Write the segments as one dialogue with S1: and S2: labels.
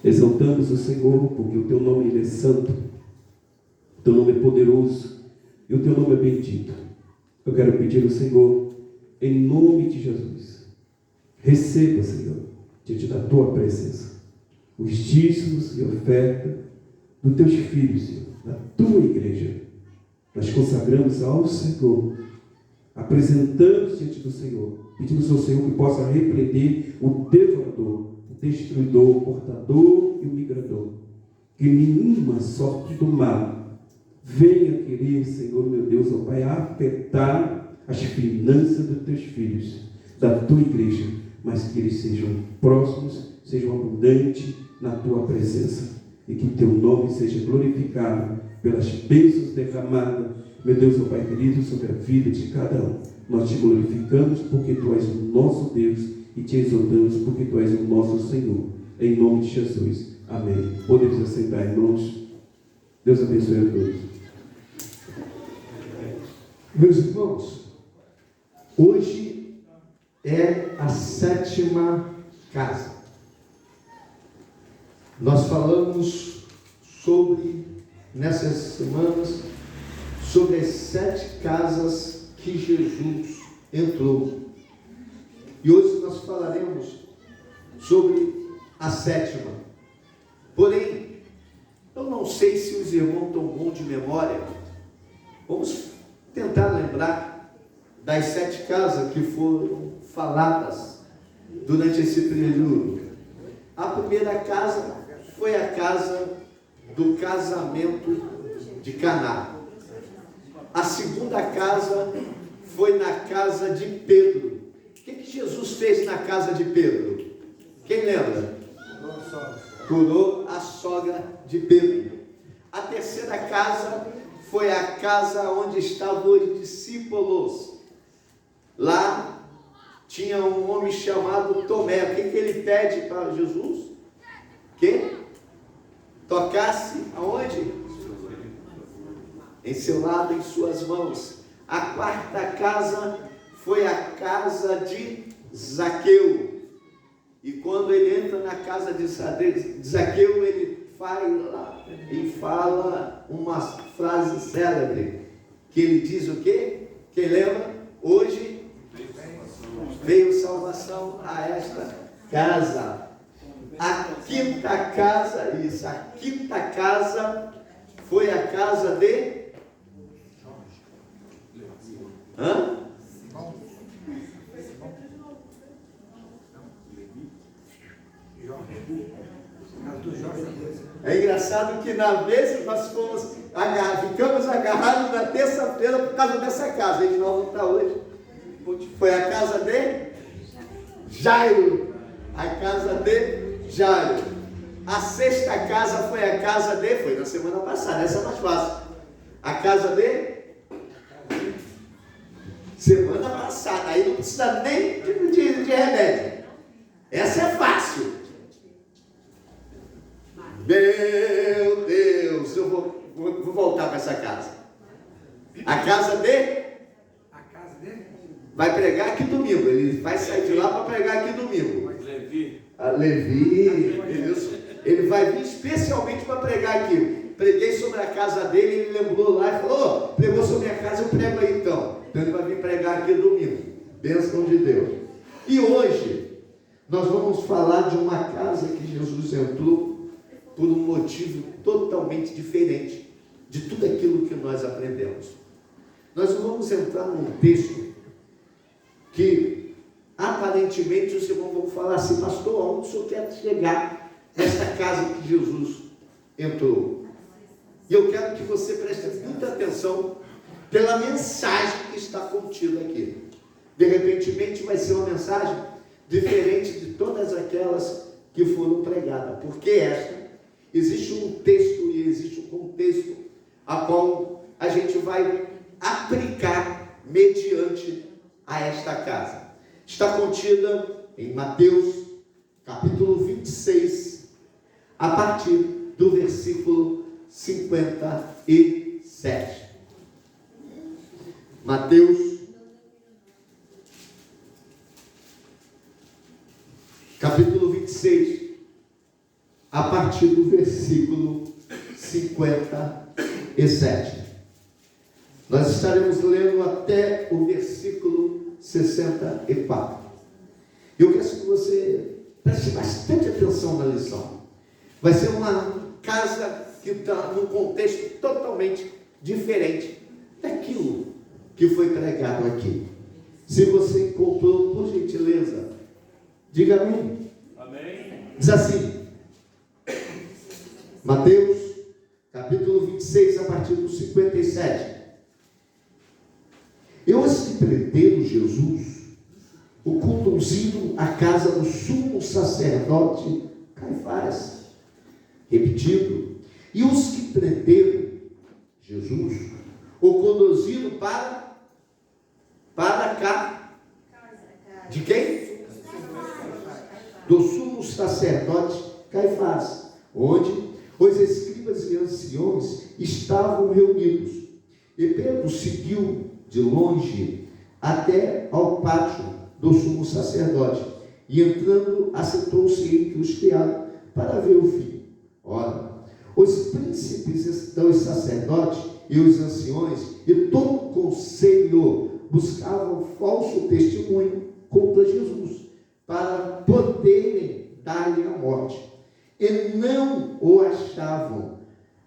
S1: Exaltamos o Senhor, porque o teu nome ele é santo, o teu nome é poderoso e o teu nome é bendito. Eu quero pedir ao Senhor, em nome de Jesus, receba, Senhor, diante da tua presença, os dízimos e oferta dos teus filhos, Senhor, da tua igreja. Nós consagramos ao Senhor, apresentamos diante do Senhor, pedimos ao Senhor que possa repreender o devorador, o destruidor, o portador e o migrador. Que nenhuma sorte do mal venha querer, Senhor meu Deus, ó Pai, afetar as finanças dos teus filhos, da tua igreja, mas que eles sejam próximos, sejam abundantes na tua presença, e que teu nome seja glorificado pelas bênçãos derramadas, meu Deus, ó Pai querido, sobre a vida de cada um. Nós te glorificamos porque tu és o nosso Deus e te exaltamos porque tu és o nosso Senhor. Em nome de Jesus. Amém. Podemos assentar, irmãos. Deus abençoe a todos.
S2: Meus irmãos, hoje é a 7ª casa. Nós falamos nessas semanas, sobre as 7 casas que Jesus entrou. E hoje nós falaremos sobre a 7ª. Porém, eu não sei se os irmãos estão bons de memória. Vamos tentar lembrar das 7 casas que foram faladas durante esse período. A primeira casa foi a casa do casamento de Caná. A segunda casa foi na casa de Pedro. O que Jesus fez na casa de Pedro? Quem lembra? Curou a sogra de Pedro. A terceira casa foi a casa onde estavam os discípulos. Lá tinha um homem chamado Tomé. O que ele pede para Jesus? Que tocasse aonde? Em seu lado, em suas mãos. A quarta casa foi a casa de Zaqueu. E quando ele entra na casa de Zaqueu, ele fala uma frase célebre, que ele diz o quê? Quem lembra? Hoje veio salvação a esta casa. A quinta casa foi a casa de É engraçado que na vez nós ficamos agarrados na terça-feira por causa dessa casa. A gente não está hoje. Foi a casa de Jairo. A casa de Jairo. A sexta casa foi a casa foi na semana passada, essa é mais fácil. A casa de semana passada, aí não precisa nem de remédio. Essa é fácil. Meu Deus, eu vou voltar para essa casa. A casa de vai pregar aqui domingo. Ele vai sair de lá para pregar aqui domingo. Levi, ele vai vir especialmente para pregar aqui. Preguei sobre a casa dele, ele lembrou lá e falou: pregou sobre a casa, eu prego aí então. Então ele vai vir pregar aqui domingo. Bênção de Deus. E hoje nós vamos falar de uma casa que Jesus entrou por um motivo totalmente diferente de tudo aquilo que nós aprendemos. Nós vamos entrar num texto que aparentemente os irmãos vão falar assim: pastor, aonde o senhor quer chegar nessa casa que Jesus entrou? E eu quero que você preste muita atenção pela mensagem que está contida aqui. De repente vai ser uma mensagem diferente de todas aquelas que foram pregadas, porque existe um texto e existe um contexto a qual a gente vai aplicar mediante a esta casa. Está contida em Mateus capítulo 26, a partir do versículo 57. Mateus capítulo 26, a partir do versículo 57. Nós estaremos lendo até o versículo 64. Eu quero que você preste bastante atenção na lição. Vai ser uma casa que está num contexto totalmente diferente daquilo que foi pregado aqui. Se você encontrou, por gentileza, diga amém.
S3: Amém.
S2: Diz assim, Mateus, capítulo 26, a partir do 57. E os que prenderam Jesus, o conduziram à casa do sumo sacerdote Caifás. Repetindo, e os que prenderam Jesus, o conduziram para cá. De quem? Do sumo sacerdote Caifás, onde os escribas e anciões estavam reunidos. E Pedro seguiu de longe até ao pátio do sumo sacerdote, e entrando, assentou-se entre os criados para ver o fim. Ora, os príncipes dos sacerdotes e os anciões e todo o conselho buscavam falso testemunho contra Jesus, para poderem dar-lhe a morte. E não o achavam,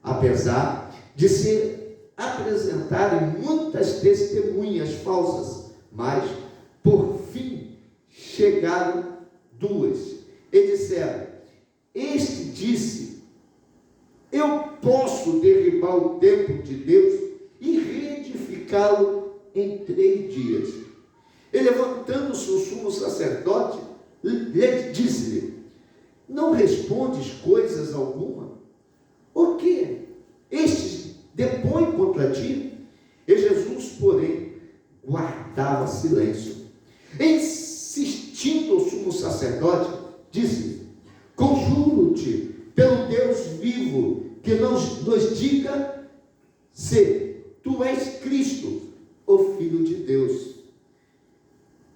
S2: apesar de se apresentarem muitas testemunhas falsas. Mas, por fim, chegaram duas e disseram: este disse: eu posso derribar o templo de Deus e reedificá-lo em 3 dias. E levantando-se o sumo sacerdote, lhe disse-lhe: não respondes coisas alguma? O que estes depõem contra ti? E Jesus, porém, guardava silêncio. Insistindo o sumo sacerdote, disse: conjuro-te pelo Deus vivo, que nos diga se tu és Cristo, o Filho de Deus.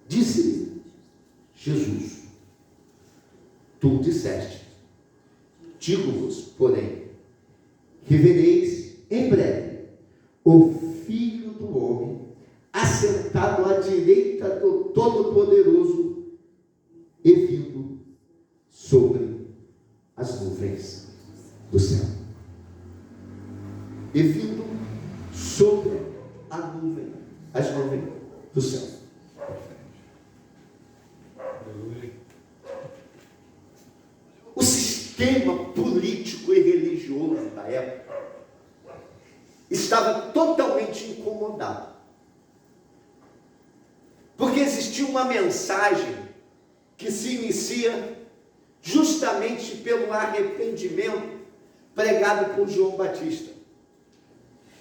S2: Disse-lhe Jesus: tu disseste. Digo-vos, porém, que vereis em breve o Filho do Homem assentado à direita do Todo-Poderoso e vindo sobre as nuvens do céu. E vindo sobre as nuvens do céu. O sistema político e religioso da época estava totalmente incomodado, porque existia uma mensagem que se inicia justamente pelo arrependimento pregado por João Batista.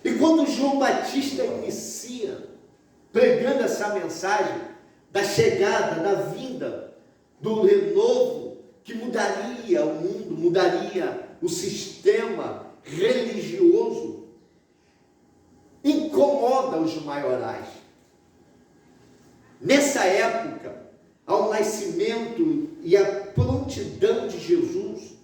S2: E quando João Batista inicia pregando essa mensagem da chegada, da vinda, do renovo que mudaria o mundo, mudaria o sistema religioso, incomoda os maiorais. Nessa época, ao nascimento e a prontidão de Jesus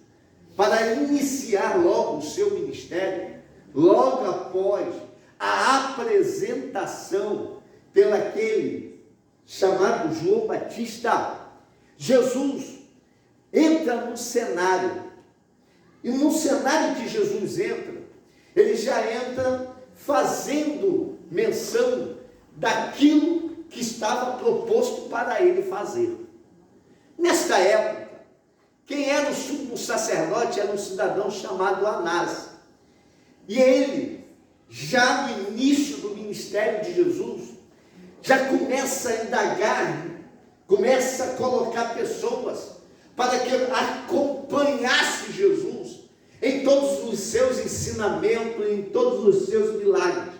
S2: para iniciar logo o seu ministério, logo após a apresentação pelaquele chamado João Batista, Jesus entra no cenário. E no cenário que Jesus entra, ele já entra fazendo menção daquilo que estava proposto para ele fazer. Nesta época, quem era o sumo sacerdote era um cidadão chamado Anás. E ele, já no início do ministério de Jesus, já começa a indagar, começa a colocar pessoas para que acompanhasse Jesus em todos os seus ensinamentos, em todos os seus milagres.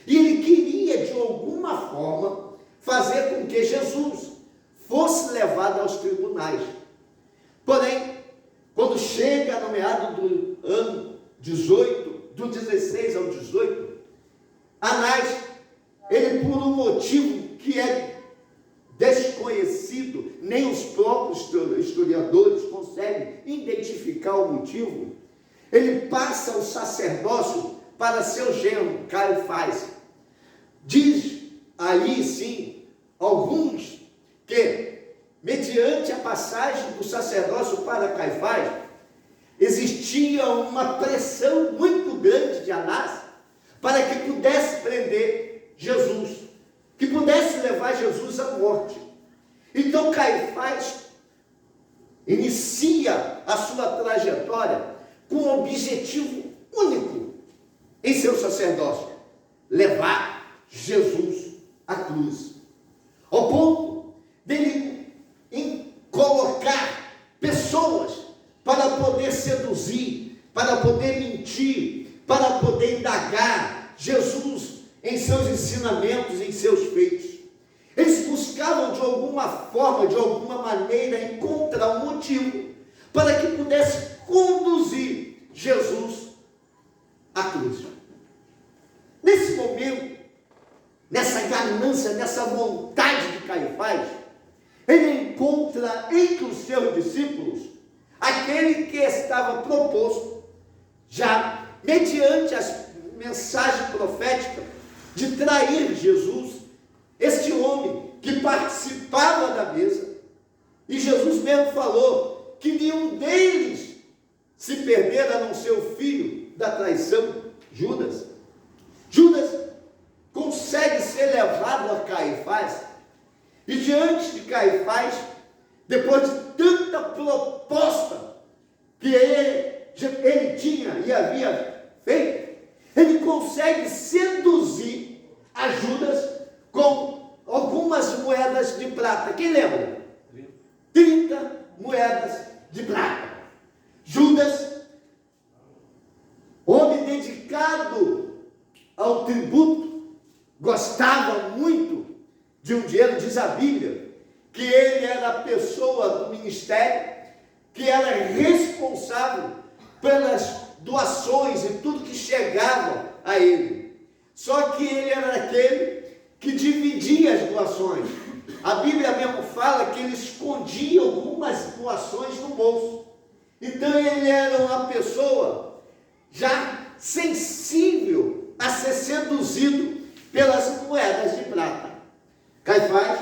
S2: E ele queria, de alguma forma, fazer com que Jesus fosse levado aos tribunais. Porém, quando chega no meado do ano 18, do 16 ao 18, Anás, ele, por um motivo que é desconhecido, nem os próprios historiadores conseguem identificar explicar o motivo, ele passa o sacerdócio para seu genro, Caifás. Diz aí sim, alguns, que mediante a passagem do sacerdócio para Caifás, existia uma pressão muito grande de Anás para que pudesse prender Jesus, que pudesse levar Jesus à morte. Então Caifás inicia a sua trajetória com um objetivo único em seu sacerdócio: levar Jesus à cruz, ao ponto dele colocar pessoas para poder seduzir, para poder mentir, para poder indagar Jesus em seus ensinamentos, em seus feitos. Eles buscavam de alguma forma, de alguma maneira, encontrar um motivo para que pudesse conduzir Jesus à cruz. Nesse momento, nessa ganância, nessa vontade de Caifás, ele encontra entre os seus discípulos aquele que estava proposto, já mediante as mensagens proféticas, de trair Jesus, este homem que participava da mesa. E Jesus mesmo falou que nenhum deles se perder, a não ser o filho da traição, Judas. Judas consegue ser levado a Caifás, e diante de Caifás, depois de tanta proposta que ele tinha e havia feito, ele consegue seduzir a Judas com algumas moedas de prata. Quem lembra? 30 moedas de prata. Judas, homem dedicado ao tributo, gostava muito de um dinheiro. Diz a Bíblia que ele era a pessoa do ministério que era responsável pelas doações e tudo que chegava a ele. Só que ele era aquele que dividia as doações. A Bíblia mesmo fala que ele escondia algumas doações no bolso. Então ele era uma pessoa já sensível a ser seduzido pelas moedas de prata. Caifás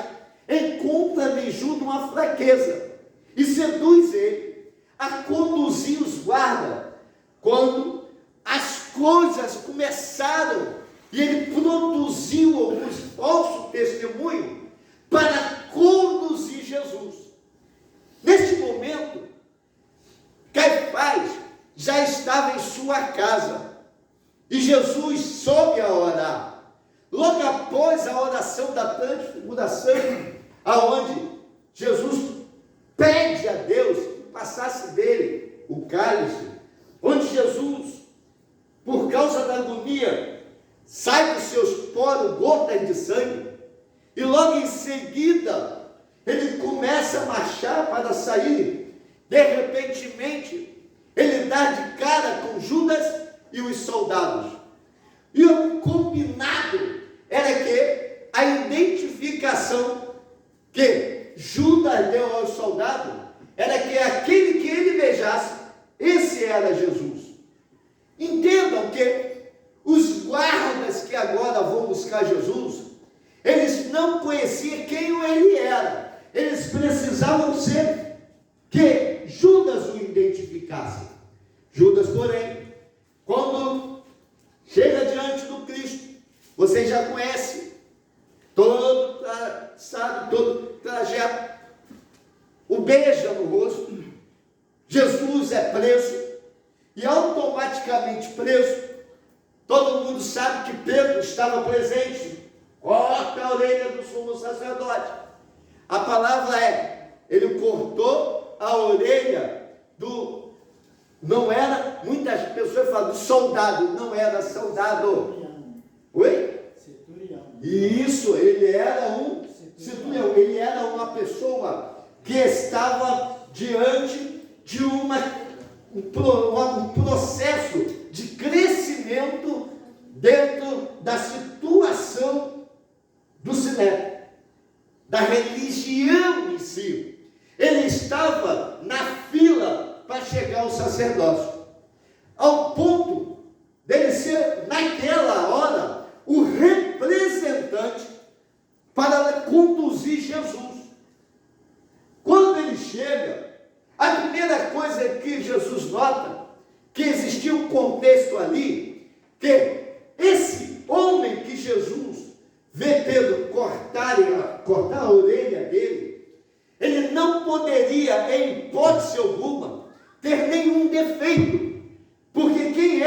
S2: encontra em Judas uma fraqueza e seduz ele a conduzir os guardas. Quando as coisas começaram e ele produziu alguns falsos testemunhos para conduzir Jesus. Neste momento, Caifás já estava em sua casa e Jesus soube a orar. Logo após a oração da transfiguração, aonde Jesus pede a Deus que passasse dele o cálice, onde Jesus, por causa da agonia, sai dos seus poros gotas de sangue, e logo em seguida ele começa a marchar para sair. De repentemente ele dá de cara com Judas e os soldados, e o combinado era que a identificação que Judas deu aos soldados era que aquele que ele beijasse, esse era Jesus. Entendam que os guardas que agora vão buscar Jesus, eles não conheciam quem ele era. Eles precisavam ser que Judas o identificasse. Judas, porém, quando chega diante do Cristo, vocês já conhecem todo o trajeto, o beija no rosto. Jesus é preso, e automaticamente preso, todo mundo sabe que Pedro estava presente, corta a orelha do sumo sacerdote. A palavra é, ele cortou a orelha do, não era, muitas pessoas falam do soldado, não era soldado. Oi? Isso, ele era um centurião, ele era uma pessoa que estava diante de um processo de crescimento dentro da situação do Sinédrio, da religião em si. Ele estava na fila para chegar o sacerdócio, ao ponto dele ser, naquela hora, o representante para conduzir Jesus. Quando ele chega, a primeira coisa que Jesus nota, que existia um contexto ali, que esse homem que Jesus vê Pedro cortar a orelha dele, ele não poderia, em hipótese alguma, ter nenhum defeito, porque quem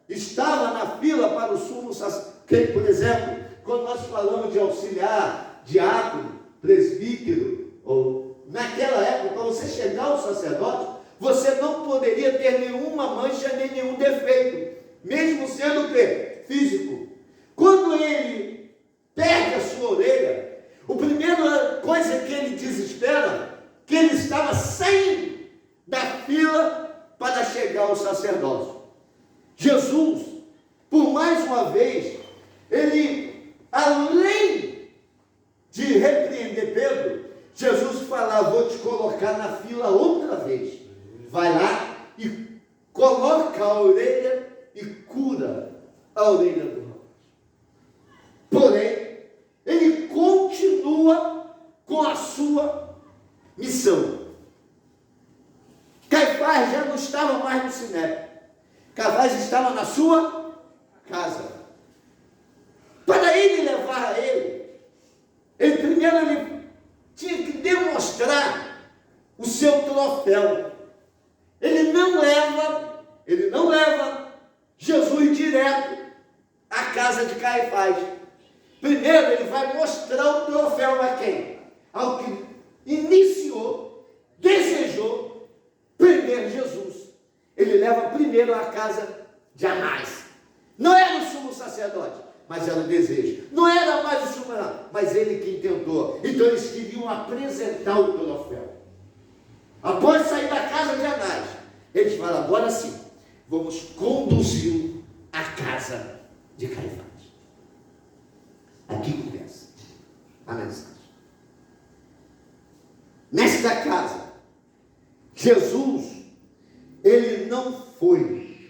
S2: estava na fila para o sumo sacerdote, por exemplo, quando nós falamos de auxiliar, diácono, presbítero, ou naquela época, para você chegar ao sacerdote, você não poderia ter nenhuma mancha, nem nenhum defeito, mesmo sendo o quê? Físico. Quando ele perde a sua orelha, a primeira coisa que ele desespera, que ele estava saindo da fila para chegar ao sacerdócio. Jesus, por mais uma vez, ele, além de repreender Pedro, Jesus fala: vou te colocar na fila outra vez. Vai lá e coloca a orelha e cura a orelha do rapaz. Porém, ele continua com a sua missão. Caifás já não estava mais no Sinédrio. Caifás estava na sua casa. Para ele levar a ele primeiro ele tinha que demonstrar o seu troféu. Ele não leva Jesus direto à casa de Caifás. Primeiro ele vai mostrar o troféu a quem? Ao que iniciou, desejou prender Jesus. Ele leva primeiro à casa de Anás. Não era o sumo sacerdote, mas era o desejo. Não era mais o sumo, mas ele quem tentou. Então eles queriam apresentar o troféu. Após sair da casa de Anás, eles falam: agora sim, vamos conduzi-lo à casa de Caifás. Aqui começa a mensagem. Nesta casa, Jesus, ele não foi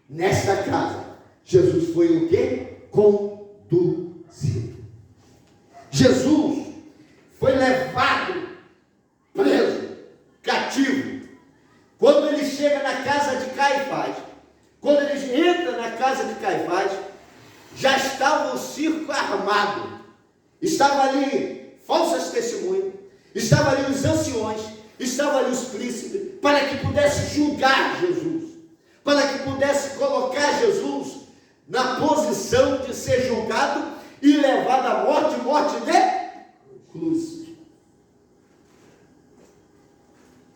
S2: nesta casa. Jesus foi o quê? Conduzido. Jesus foi levado, preso, cativo. Quando ele chega na casa de Caifás, quando ele entra na casa de Caifás, já estava o circo armado. Estava ali falsas testemunhas, estava ali os anciões, estavam ali os príncipes, para que pudesse julgar Jesus, para que pudesse colocar Jesus na posição de ser julgado e levado à morte, morte de cruz.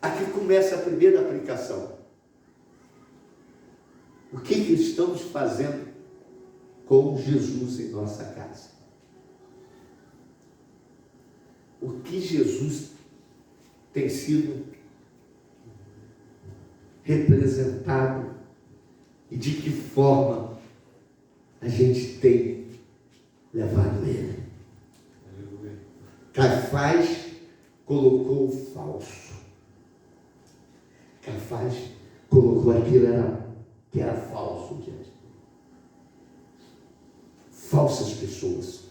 S2: Aqui começa a primeira aplicação. O que estamos fazendo com Jesus em nossa casa? O que Jesus tem sido representado e de que forma a gente tem levado ele? Caifás colocou o falso. Caifás colocou aquilo que era falso diante dele. Falsas pessoas,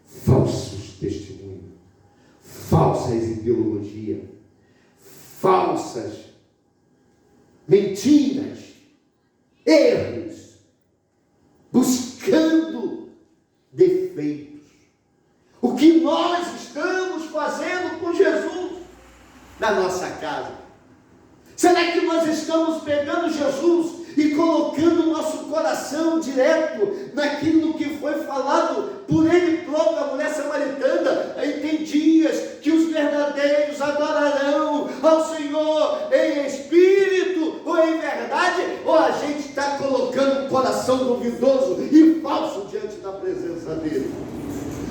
S2: falsos testemunhos, falsas ideologias, falsas mentiras, erros, buscando defeitos. O que nós estamos fazendo com Jesus na nossa casa? Será que nós estamos pegando Jesus e colocando o nosso coração direto naquilo que foi falado por ele próprio, a mulher samaritana? Tem dias que os verdadeiros adorarão ao Senhor em espírito ou em verdade, ou a gente está colocando um coração duvidoso e falso diante da presença dele?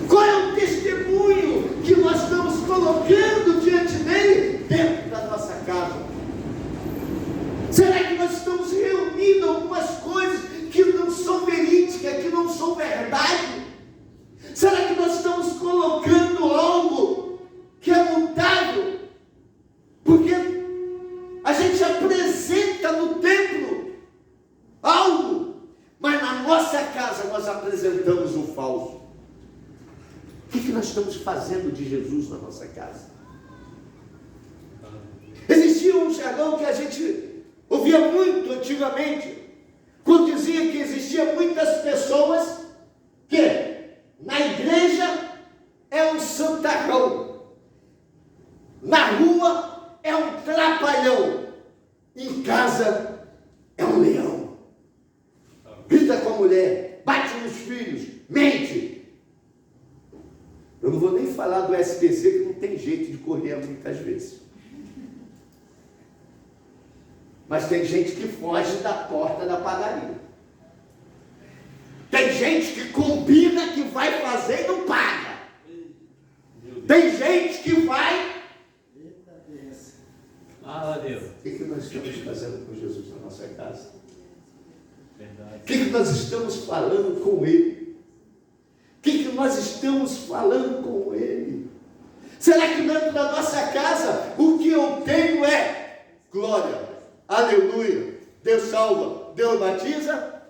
S2: Qual é o testemunho que nós estamos colocando diante dele dentro da nossa casa? Será que nós estamos reunindo algumas coisas que não são verídicas, que não são verdade? Será que nós estamos colocando algo que é mutável? Porque a gente apresenta no templo algo, mas na nossa casa nós apresentamos o falso. O que nós estamos fazendo de Jesus na nossa casa? Existia um jargão que a gente ouvia muito antigamente, quando dizia que existia muitas pessoas que na igreja é um santarrão, na rua é um trapalhão, em casa é um leão. Grita com a mulher, bate nos filhos, mente. Eu não vou nem falar do SPC, que não tem jeito de correr muitas vezes. Mas tem gente que foge da porta da padaria. Tem gente que combina que vai fazer e não paga. Tem gente que vai...
S3: Ah, Deus.
S2: O que nós estamos fazendo com Jesus na nossa casa?
S3: Verdade.
S2: O que nós estamos falando com Ele? O que nós estamos falando com Ele? Será que dentro da nossa casa o que eu tenho é glória, aleluia, Deus salva, Deus batiza?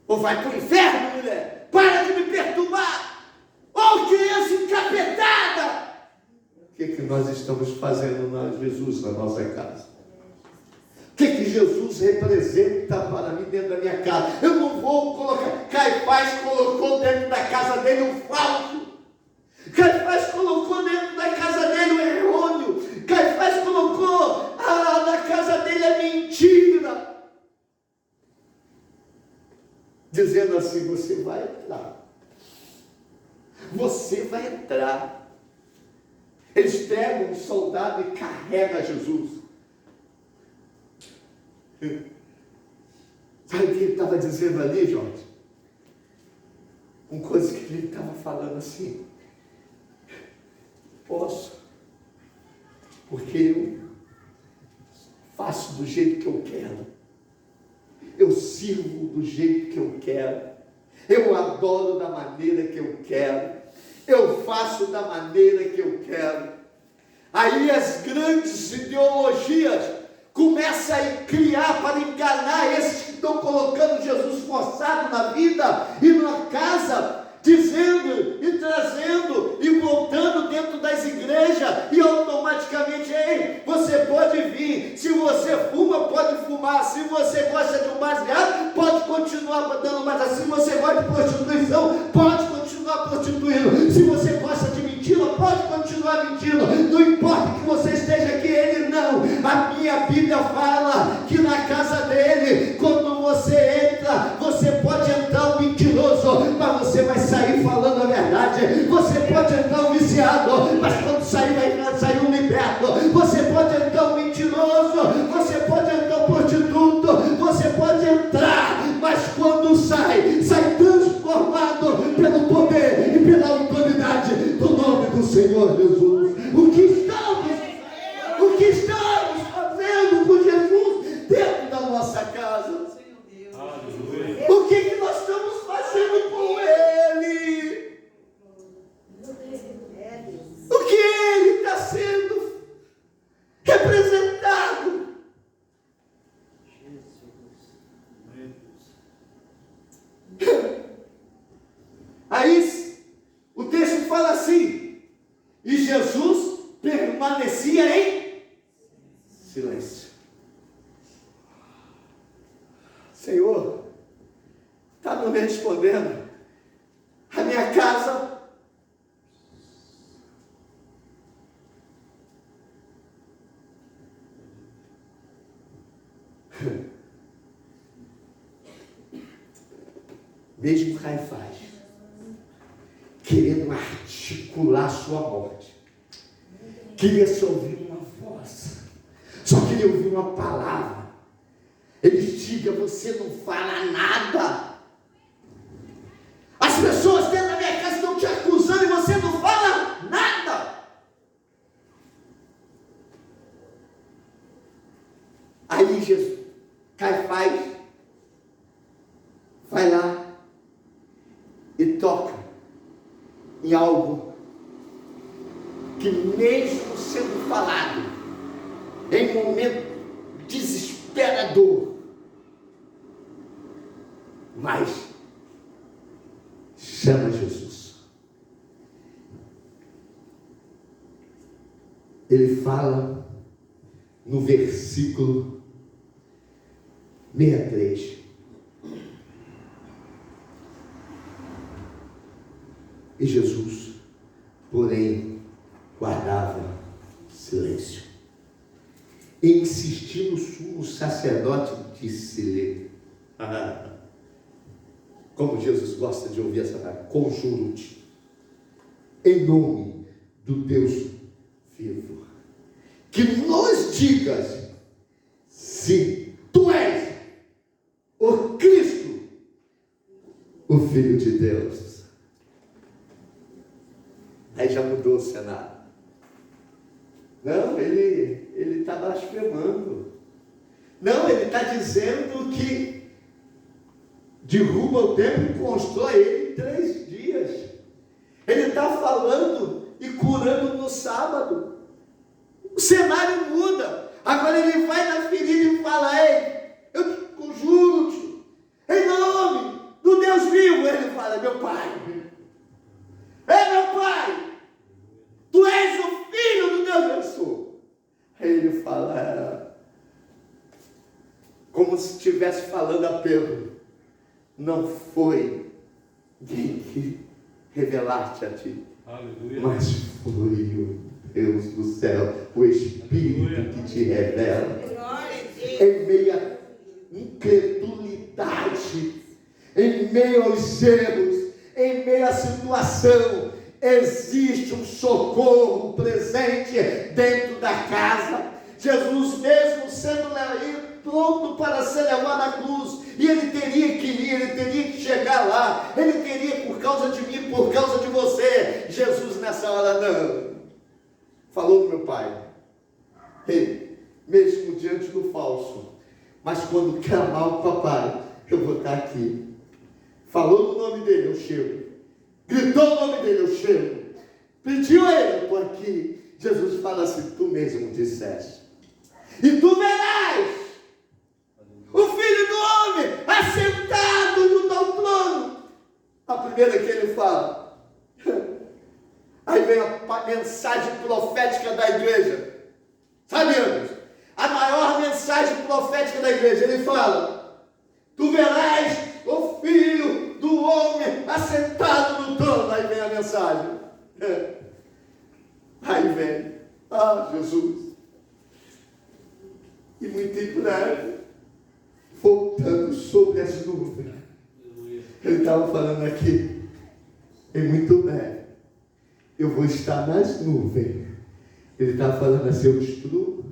S2: Ou vai para o inferno, mulher? Para de me perturbar! Ô criança encapetada! O que nós estamos fazendo na Jesus na nossa casa? O que Jesus representa para mim dentro da minha casa? Eu não vou colocar... Caifás colocou dentro da casa dele um falso. Caifás colocou dentro da casa dele um errôneo. Caifás colocou na casa dele a mentira. Dizendo assim, você vai entrar. Você vai entrar. Eles pegam um soldado e carregam Jesus. Sabe o que ele estava dizendo ali, Jorge? Uma coisa que ele estava falando assim: posso, porque eu faço do jeito que eu quero, eu sirvo do jeito que eu quero, eu adoro da maneira que eu quero, eu faço da maneira que eu quero. Aí as grandes ideologias começam a criar para enganar esses que estão colocando Jesus forçado na vida e na casa, dizendo e trazendo e voltando dentro das igrejas, e automaticamente, ei, você pode vir, se você fuma, pode fumar, se você gosta de um baseado, pode continuar dando baseado, se você gosta de prostituição, pode continuar prostituindo, se você gosta de mentira, pode continuar mentindo, não importa que você esteja aqui, ele não. A minha Bíblia fala que na casa dele, quando você entra, você pode entrar um mentiroso, mas você vai sair falando a verdade. Você pode entrar um viciado, mas quando sair, vai sair um liberto. Você pode entrar um mentiroso, você pode entrar um prostituto, você pode entrar, mas quando sai transformado pelo poder e pela autoridade do nome do Senhor Jesus. O que estamos fazendo com Jesus dentro da nossa casa? O que nós estamos fazendo com Ele? O que Ele está sendo representado? Aí o texto fala assim: e Jesus permanecia em silêncio. Senhor, está não me respondendo. A minha casa mesmo Caifás querendo articular sua morte, queria só ouvir uma voz, só queria ouvir uma palavra. Ele diga: você não fala nada. As pessoas dentro da minha casa estão te acusando e você não fala nada. Aí Jesus, Caifás, vai lá e toca em algo que, mesmo sendo falado em momento desesperador. Mas chama Jesus. Ele fala no versículo 63. E Jesus, porém, guardava silêncio. E insistindo o sumo sacerdote, disse-lhe, como Jesus gosta de ouvir essa palavra, conjuro-te, em nome do Deus vivo, que nos digas se tu és o Cristo, o Filho de Deus. Aí já mudou o cenário. Não, ele está blasfemando. Não, ele está dizendo que derruba o templo e constrói ele em 3 dias. Ele está falando e curando no sábado. O cenário muda. Agora ele vai na ferida e fala, ei, eu te conjuro-te, em nome do Deus vivo. Ele fala, meu pai, meu pai, tu és o Filho do Deus eu sou. Aí ele fala, como se estivesse falando a Pedro, não foi quem que revelar-te a ti,
S3: Aleluia.
S2: mas foi o Deus do céu, o Espírito que te revela. Em meio à incredulidade, em meio aos erros, em meio à situação, existe um socorro presente dentro da casa. Jesus mesmo sendo pronto para ser levado à cruz, e ele teria que ir, ele teria que chegar lá, ele teria, por causa de mim, por causa de você. Jesus nessa hora não falou, meu pai, mesmo diante do falso, mas quando clamar o papai, eu vou estar aqui. Falou no nome dele, eu chego. Gritou o nome dele, eu chego. Pediu a ele, eu estou aqui. Jesus fala assim, tu mesmo disseste, e tu verás o Filho do Homem assentado junto ao trono. A primeira que ele fala. Aí vem a mensagem profética da igreja. Sabemos, a maior mensagem profética da igreja. Ele fala, tu verás o Filho do Homem assentado no trono. Aí vem a mensagem. Aí vem, Jesus. E muito em breve, voltando sobre as nuvens. Ele estava falando aqui, e muito breve, eu vou estar nas nuvens. Ele estava falando assim, eu destruo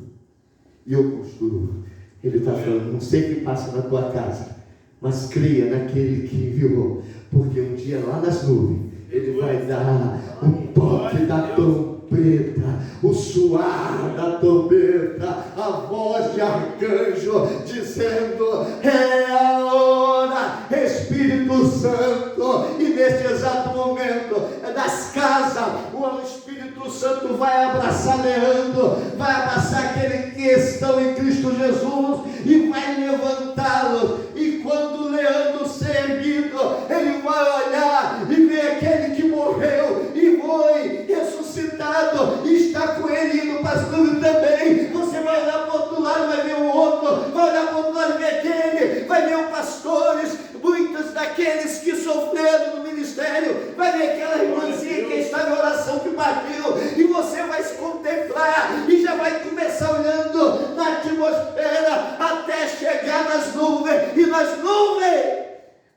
S2: e eu construo. Ele está falando, não sei o que passa na tua casa, mas creia naquele que enviou, porque um dia lá nas nuvens, ele vai dar o toque da trompeta, o suar da trompeta, a voz de arcanjo, dizendo, é a hora, Espírito Santo. E neste exato momento, das casas, o Espírito Santo vai abraçar Leandro, vai abraçar aqueles que estão em Cristo Jesus, e vai levantá-los. E quando Leandro ser erguido, ele vai olhar e ver aquele que morreu e foi ressuscitado, e está com ele indo para as nuvens também. Você vai olhar para o outro lado, vai ver o outro, vai olhar para o outro lado e ver aquele, vai ver os pastores, muitos daqueles que sofreram no ministério, vai ver aquela irmãzinha que está em oração que bateu, e você vai se contemplar e já vai começar olhando na atmosfera até chegar nas nuvens, e nas nuvens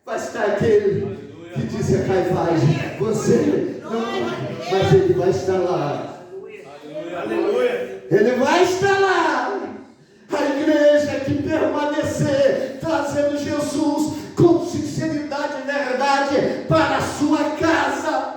S2: vai estar aquele que disse a Caifás, você não, mas ele vai estar lá.
S3: Aleluia.
S2: Ele vai estar lá. A igreja que permanecer trazendo Jesus com sinceridade e verdade para a sua casa,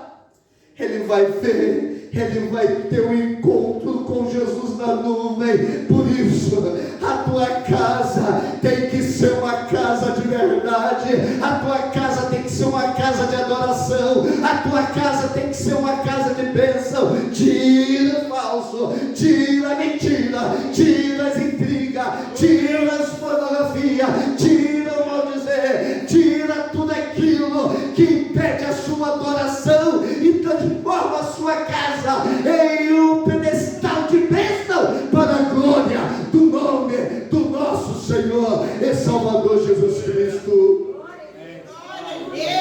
S2: ele vai ver, ele vai ter um encontro com Jesus na nuvem. Por isso, a tua casa tem que ser uma casa de verdade, a tua casa tem que ser uma casa de adoração, a tua casa tem que ser uma casa de bênção. Tira falso, tira mentira, tira as intrigas, tira casa em um pedestal de bênção para a glória do nome do nosso Senhor e Salvador Jesus Cristo.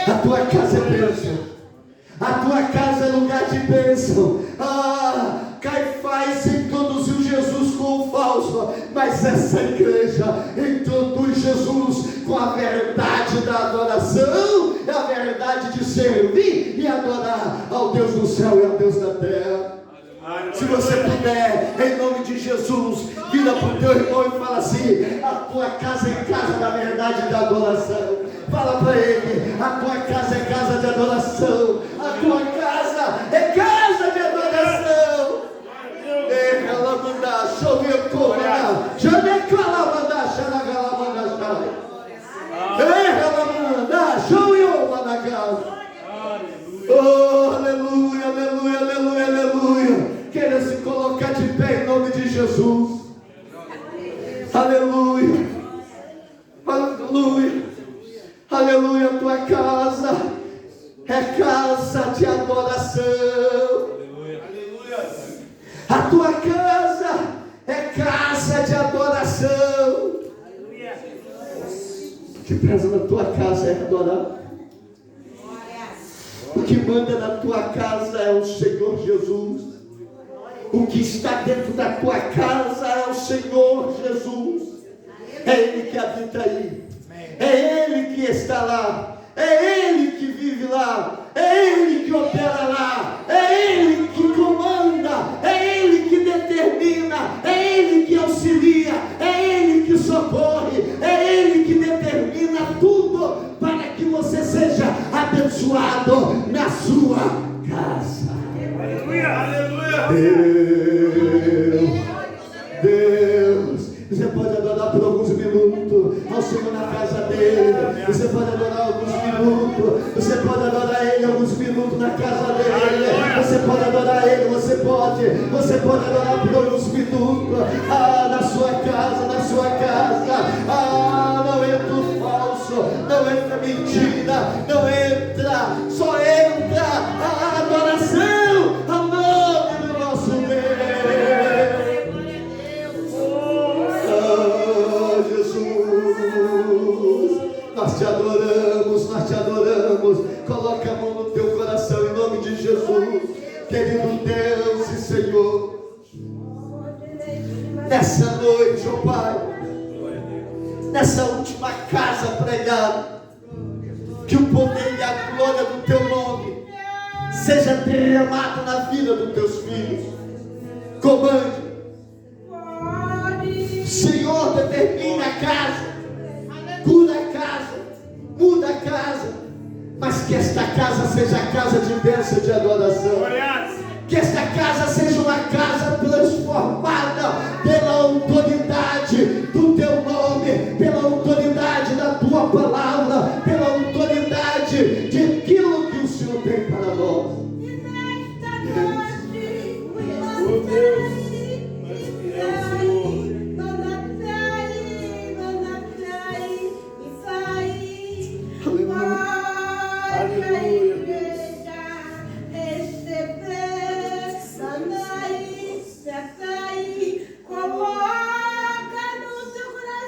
S2: A tua casa é bênção. A tua casa é lugar de bênção. Caifás introduziu Jesus com o falso, mas essa igreja introduz Jesus com a verdade da adoração, é a verdade de servir e adorar ao Deus do céu e ao Deus da terra. Se você puder, em nome de Jesus, vira para o teu irmão e fala assim: a tua casa é casa da verdade e da adoração. Fala para ele: a tua casa é casa de adoração. A tua casa é casa de adoração. Oh, aleluia, aleluia, aleluia, aleluia. Queira se colocar de pé em nome de Jesus. Aleluia, aleluia, aleluia. A tua casa é casa de adoração. A tua casa é casa de adoração. O que preza na tua casa é adorar. O que manda na tua casa é o Senhor Jesus. O que está dentro da tua casa é o Senhor Jesus. É Ele que habita aí. É Ele que está lá. É Ele que vive lá. É Ele que opera lá. É Ele que comanda. É Ele que determina. É Ele que auxilia. É Ele que socorre. É Ele que determina tudo para que você seja abençoado na sua casa.
S3: Aleluia, aleluia.
S2: Deus, você pode adorar por alguns minutos ao Senhor na casa dele. Você pode adorar alguns minutos. Você pode adorar Ele alguns minutos na casa dele. Você pode adorar Ele. Você pode adorar por alguns minutos. Na sua casa, na sua casa. Não entra o falso, não entra mentira, não entra, só entra a adoração ao nome do nosso Deus. Jesus, nós te adoramos, nós te adoramos. Coloca a mão no teu coração em nome de Jesus, querido Deus e Senhor. Nessa noite, ó Pai, nessa última casa pregada, que o poder e a glória do teu nome seja derramado na vida dos teus filhos. Comande, Senhor, determine a casa, cura a casa, muda a casa, mas que esta casa seja a casa de bênção e de adoração. Que esta casa seja uma casa transformada pela autoridade do teu nome, pela autoridade da tua palavra, pela autoridade de aquilo que o Senhor tem para nós.
S3: Oh Deus, nós queremos, Senhor. Aleluia, Deus.
S4: Coloca no teu coração.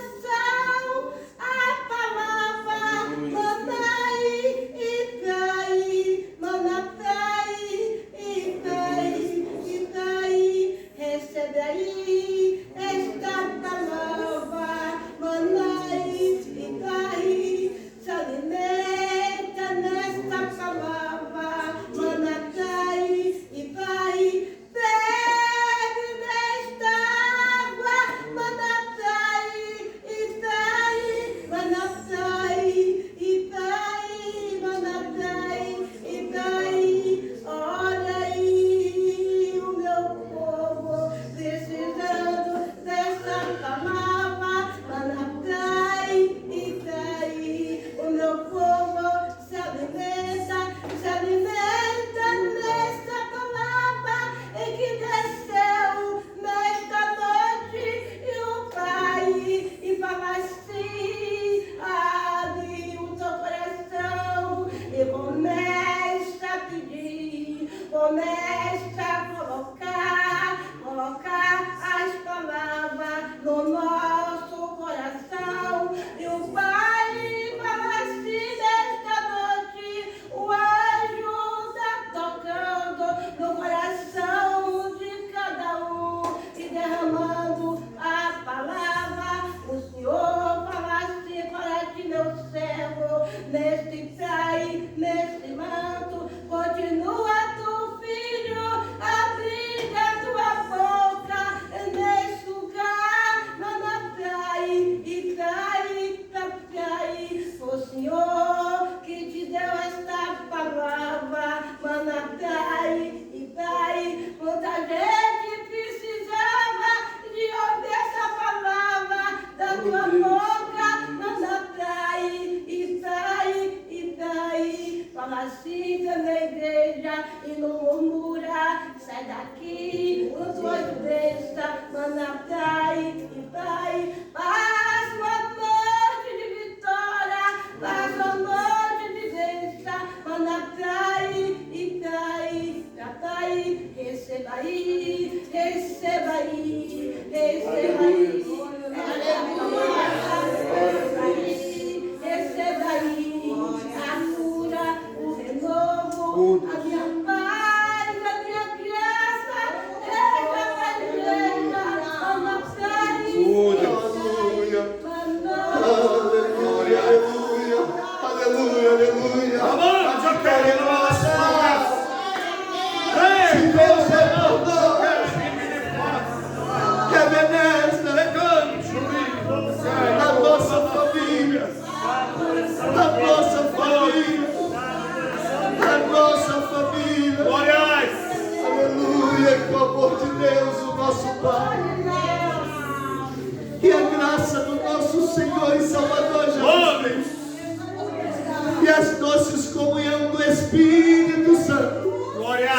S2: nosso Senhor e Salvador Jesus e as doces comunhão do Espírito Santo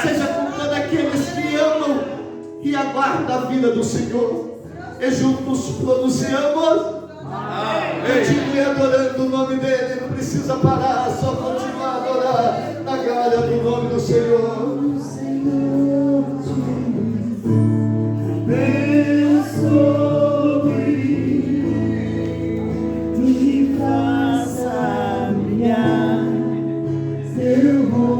S2: seja com todos aqueles que amam e aguardam a vida do Senhor. E juntos pronunciamos, pedindo e adorando o nome dele. Não precisa parar, só continuar a adorar a glória do nome do Senhor.